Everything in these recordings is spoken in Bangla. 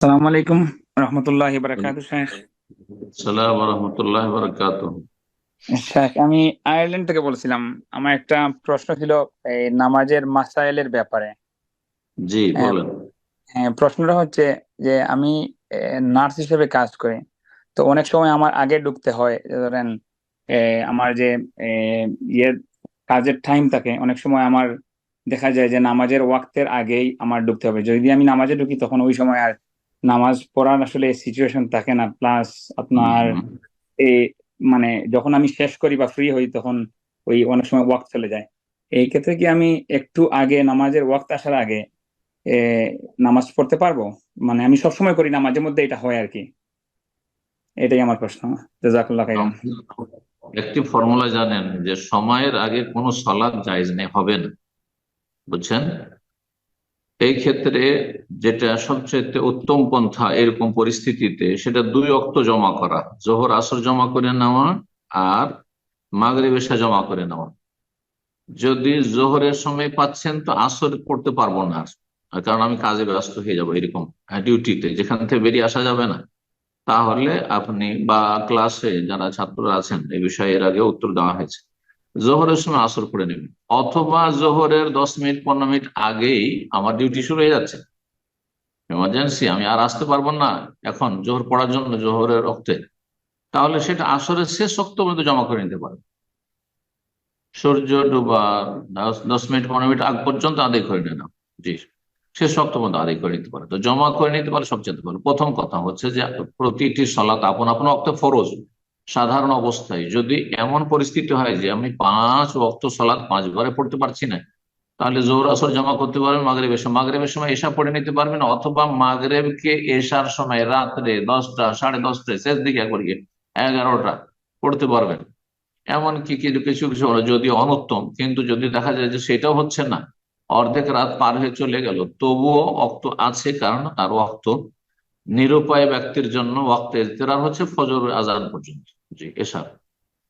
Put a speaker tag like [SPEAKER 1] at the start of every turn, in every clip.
[SPEAKER 1] সালাম আলাইকুম রহমতুল্লাহ বারাকাতুহু শেখ।
[SPEAKER 2] সালাম রহমতুল্লাহ বারাকাত।
[SPEAKER 1] শেখ, আমি আয়ারল্যান্ড থেকে বলছিলাম। আমার একটা প্রশ্ন ছিল এই নামাজের মাসাইলের ব্যাপারে।
[SPEAKER 2] জি
[SPEAKER 1] হ্যাঁ,
[SPEAKER 2] বলেন।
[SPEAKER 1] হ্যাঁ, প্রশ্নটা হচ্ছে যে আমি নার্স হিসেবে কাজ করি। তো অনেক সময় আমার আগে ঢুকতে হয়, যে ধরেন আমার যে ইয়ের কাজের টাইম থাকে, অনেক সময় আমার দেখা যায় যে নামাজের ওয়াক্তের আগেই আমার ঢুকতে হবে। যদি আমি নামাজে ঢুকি তখন ওই সময় আর নামাজ পড়ার আসলে সিচুয়েশন থাকে না। প্লাস আপনার
[SPEAKER 2] হুম।
[SPEAKER 1] এই মানে যখন আমি শেষ করি বা ফ্রি হই তখন ওই অনেক সময় ওয়াক্ত চলে যায়। এই ক্ষেত্রে কি আমি একটু আগে নামাজের ওয়াক্ত আসার আগে এ, নামাজ পড়তে পারবো? মানে আমি সবসময় করি না, মাঝে মধ্যে এটা হয় আর কি। এটাই আমার প্রশ্ন। জাজাকাল্লাহ খাইরান।
[SPEAKER 2] একটি ফর্মুলা জানেন যে সময়ের আগে কোনো সালাত জায়েজ নেই, হবে না, বুঝছেন? এই ক্ষেত্রে যেটা সবচেয়ে উত্তম পন্থা এরকম পরিস্থিতিতে, সেটা দুই ওয়াক্ত জমা করা, জোহর আসর জমা করে নেওয়া আর মাগরিব এশা জমা করে নেওয়া। যদি জোহরের সময় পাচ্ছেন তো আসর পড়তে পারবো না আর, কারণ আমি কাজে ব্যস্ত হয়ে যাবো, এরকম ডিউটিতে যেখান থেকে বেরিয়ে আসা যাবে না, তাহলে আপনি বা ক্লাসে যারা ছাত্ররা আছেন এই বিষয়ে এর আগে উত্তর দেওয়া হয়েছে, জোহরের সময় আসর পড়ে নেবেন। অথবা জোহরের 10 মিনিট 15 মিনিট আগেই আমার ডিউটি শুরু হয়ে যাচ্ছে, এমার্জেন্সি, আমি আর আসতে পারবো না এখন জোহর পড়ার জন্য জোহরের রক্তে, তাহলে সেটা আসরের শেষ ওয়াক্ত পর্যন্ত জমা করে নিতে পারবে। সূর্য ডোবার 10 মিনিট 15 মিনিট আগ পর্যন্ত আদায় করে নেন। জি, শেষ ওয়াক্ত পর্যন্ত আদায় করে নিতে পারে, তো জমা করে নিতে পারে সবচেয়ে ভালো। প্রথম কথা হচ্ছে যে প্রতিটি সালাত আপন আপন ওয়াক্তে ফরজ। সাধারণ অবস্থায় যদি এমন পরিস্থিতি হয় যে আমি 5 ওয়াক্ত সালাত 5 বারে পড়তে পারছি না, তাহলে জোহর আসর জমা করতে পারবেন, মাগরিবের সময় এশা পড়ে নিতে পারবেন, অথবা মাগরিবকে এশার সময় রাত্রে 10টা 10:30টায় শেষ দিকে একবার গিয়ে 11টা পড়তে পারবেন। এমনকি কিছু কিছু কিছু হলো যদি অনুত্তম, কিন্তু যদি দেখা যায় যে সেটাও হচ্ছে না, অর্ধেক রাত পার হয়ে চলে গেল, তবুও অক্ত আছে, কারণ তার অক্ত নিরুপায় ব্যক্তির জন্য ওয়াক্তে ইজতেরার হচ্ছে ফজর আজান পর্যন্ত, জি এশার,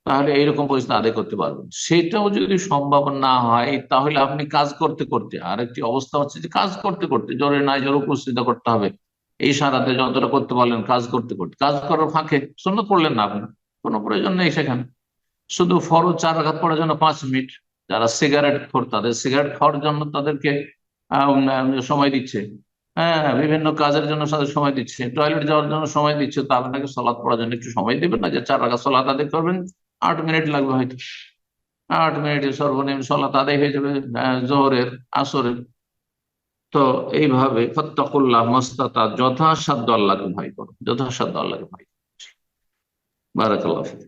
[SPEAKER 2] তাহলে এইরকম পরিস্থিতি আদায় করতে পারবেন। সেটাও যদি সম্ভব না হয়, তাহলে আপনি কাজ করতে করতে, আরেকটি অবস্থা হচ্ছে যে কাজ করতে করতে জোরে নাই জোরে উপস্থিত করতে হবে, এই সারাতে যতটা করতে পারলেন কাজ করতে করতে, কাজ করার ফাঁকে সুন্নত পড়লেন না আপনি, কোনো প্রয়োজন নেই সেখানে, শুধু ফরজ 4 রাকাত পড়ার জন্য 5 মিনিট। যারা সিগারেট খোর, তাদের সিগারেট খাওয়ার জন্য তাদেরকে সময় দিচ্ছে, হ্যাঁ বিভিন্ন কাজের জন্য তাদের সময় দিচ্ছে, টয়লেট যাওয়ার জন্য সময় দিচ্ছে, তো আপনাকে সলাৎ পড়ার জন্য একটু সময় দেবেন না, যে 4 রাকাত সলাৎ আদায় করবেন, 8 মিনিট লাগবে হয়তো, 8 মিনিটে সর্বনিম্ন সলাৎ আদায় হয়ে যাবে জোহরের আসরের। তো এইভাবে ফাত্তাকুল্লাহ মাস্তাতা, যথাসাধ্য আল্লাহকে ভয় করো, যথাসাধ্য আল্লাহকে ভয় করো। বারাকাল্লাহ ফিক।